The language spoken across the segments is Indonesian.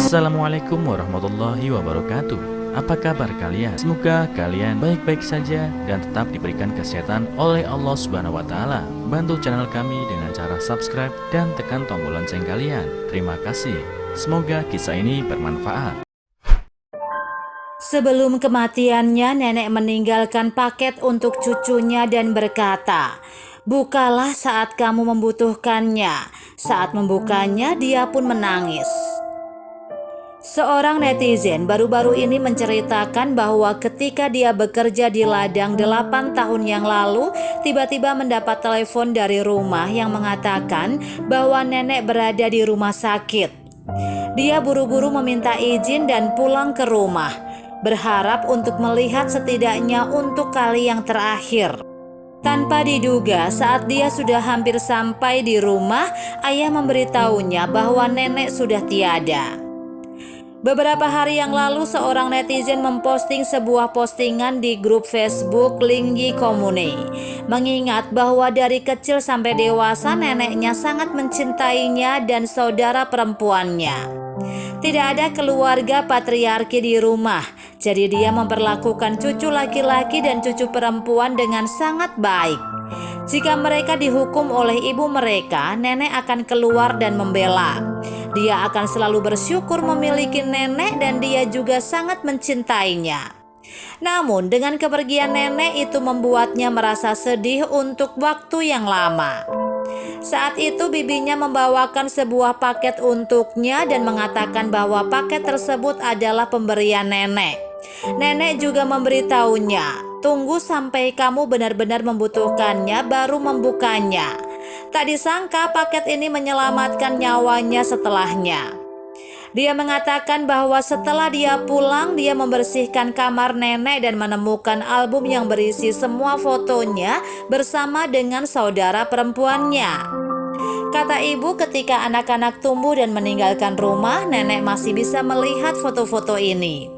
Assalamualaikum warahmatullahi wabarakatuh. Apa kabar kalian? Semoga kalian baik-baik saja dan tetap diberikan kesehatan oleh Allah Subhanahu wa Ta'ala. Bantu channel kami dengan cara subscribe dan tekan tombol lonceng kalian. Terima kasih. Semoga kisah ini bermanfaat. Sebelum kematiannya, nenek meninggalkan paket untuk cucunya dan berkata, "Bukalah saat kamu membutuhkannya." Saat membukanya, dia pun menangis. Seorang netizen baru-baru ini menceritakan bahwa ketika dia bekerja di ladang 8 tahun yang lalu, tiba-tiba mendapat telepon dari rumah yang mengatakan bahwa nenek berada di rumah sakit. Dia buru-buru meminta izin dan pulang ke rumah, berharap untuk melihat setidaknya untuk kali yang terakhir. Tanpa diduga, saat dia sudah hampir sampai di rumah, ayah memberitahunya bahwa nenek sudah tiada. Beberapa hari yang lalu, seorang netizen memposting sebuah postingan di grup Facebook Lingyi Komune, mengingat bahwa dari kecil sampai dewasa neneknya sangat mencintainya dan saudara perempuannya. Tidak ada keluarga patriarki di rumah, jadi dia memperlakukan cucu laki-laki dan cucu perempuan dengan sangat baik. Jika mereka dihukum oleh ibu mereka, nenek akan keluar dan membela. Dia akan selalu bersyukur memiliki nenek dan dia juga sangat mencintainya. Namun dengan kepergian nenek itu membuatnya merasa sedih untuk waktu yang lama. Saat itu bibinya membawakan sebuah paket untuknya dan mengatakan bahwa paket tersebut adalah pemberian nenek. Nenek juga memberitahunya, "Tunggu sampai kamu benar-benar membutuhkannya baru membukanya." Tak disangka paket ini menyelamatkan nyawanya setelahnya. Dia mengatakan bahwa setelah dia pulang, dia membersihkan kamar nenek dan menemukan album yang berisi semua fotonya bersama dengan saudara perempuannya. Kata ibu, ketika anak-anak tumbuh dan meninggalkan rumah, nenek masih bisa melihat foto-foto ini.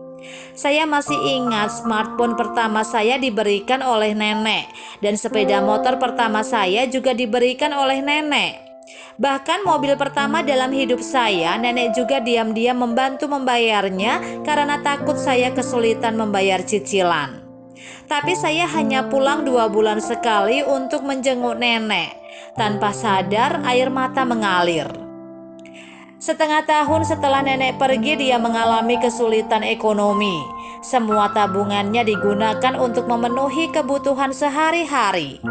"Saya masih ingat smartphone pertama saya diberikan oleh nenek, dan sepeda motor pertama saya juga diberikan oleh nenek. Bahkan mobil pertama dalam hidup saya, nenek juga diam-diam membantu membayarnya karena takut saya kesulitan membayar cicilan. Tapi saya hanya pulang 2 bulan sekali untuk menjenguk nenek. Tanpa sadar, air mata mengalir. Setengah tahun setelah nenek pergi, dia mengalami kesulitan ekonomi. Semua tabungannya digunakan untuk memenuhi kebutuhan sehari-hari.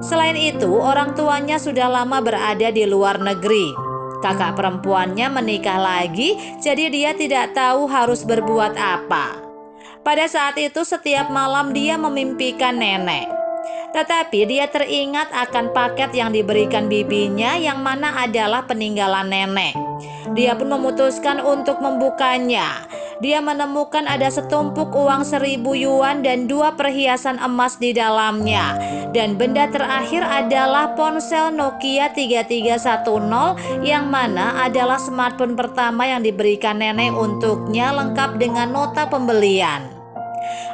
Selain itu, orang tuanya sudah lama berada di luar negeri. Kakak perempuannya menikah lagi, jadi dia tidak tahu harus berbuat apa. Pada saat itu, setiap malam dia memimpikan nenek. Tetapi dia teringat akan paket yang diberikan bibinya yang mana adalah peninggalan nenek. Dia pun memutuskan untuk membukanya. Dia menemukan ada setumpuk uang 1.000 yuan dan 2 perhiasan emas di dalamnya. Dan benda terakhir adalah ponsel Nokia 3310 yang mana adalah smartphone pertama yang diberikan nenek untuknya, lengkap dengan nota pembelian.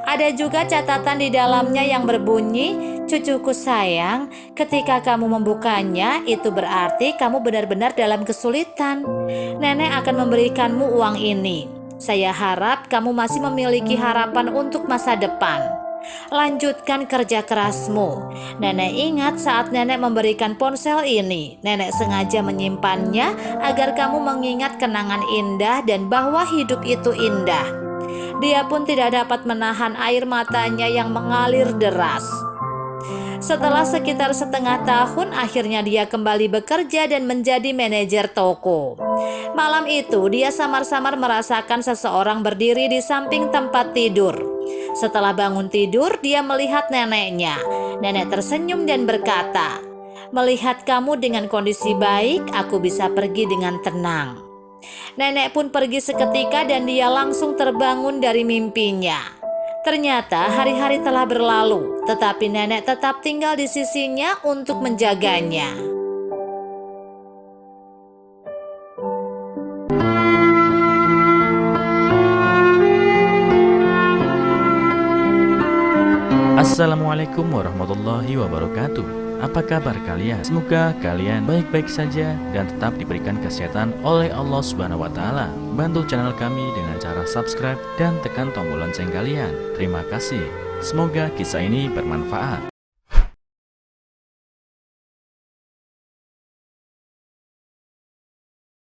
Ada juga catatan di dalamnya yang berbunyi, "Cucuku sayang, ketika kamu membukanya, itu berarti kamu benar-benar dalam kesulitan. Nenek akan memberikanmu uang ini. Saya harap kamu masih memiliki harapan untuk masa depan. Lanjutkan kerja kerasmu." Nenek ingat saat nenek memberikan ponsel ini, nenek sengaja menyimpannya agar kamu mengingat kenangan indah dan bahwa hidup itu indah. Dia pun tidak dapat menahan air matanya yang mengalir deras. Setelah sekitar setengah tahun, akhirnya dia kembali bekerja dan menjadi manajer toko. Malam itu, dia samar-samar merasakan seseorang berdiri di samping tempat tidur. Setelah bangun tidur, dia melihat neneknya. Nenek tersenyum dan berkata, "Melihat kamu dengan kondisi baik, aku bisa pergi dengan tenang." Nenek pun pergi seketika dan dia langsung terbangun dari mimpinya. Ternyata hari-hari telah berlalu, tetapi nenek tetap tinggal di sisinya untuk menjaganya. Assalamualaikum warahmatullahi wabarakatuh. Apa kabar kalian? Semoga kalian baik-baik saja dan tetap diberikan kesehatan oleh Allah Subhanahu wa taala. Bantu channel kami dengan cara subscribe dan tekan tombol lonceng kalian. Terima kasih. Semoga kisah ini bermanfaat.